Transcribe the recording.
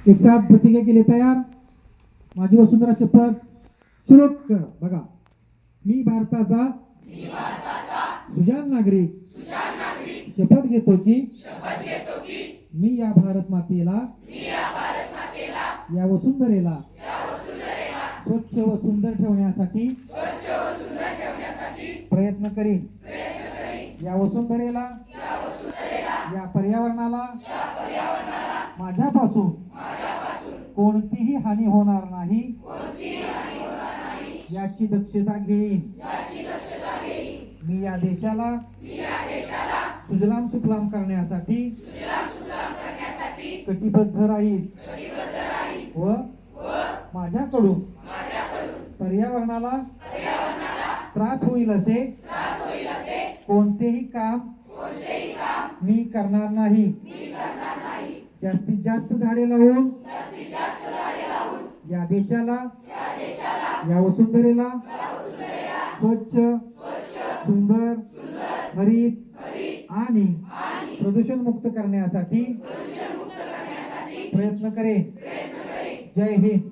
एक साथ प्रतिज्ञा केली तयार. माझी वसुंधरा शपथ सुरू कर. बघा, मी भारताचा सुजाण नागरिक शपथ घेतो की मी या भारत मातेला या वसुंधरेला स्वच्छ व सुंदर ठेवण्यासाठी प्रयत्न करीन. या वसुंधरेला या पर्यावरणाला माझ्यापासून कोणतीही हानी होणार नाही याची दक्षता घेईन. मी या देशाला सुजलाम सुफलाम करण्यासाठी कटिबद्ध राहील व माझ्याकडून पर्यावरणाला त्रास होईल असे कोणतेही काम मी करणार नाही. जास्तीत जास्त झाडे लावून या देशाला या वसुंधरेला स्वच्छ सुंदर हरित आणि प्रदूषण मुक्त करण्यासाठी प्रयत्न करेन. जय हिंद.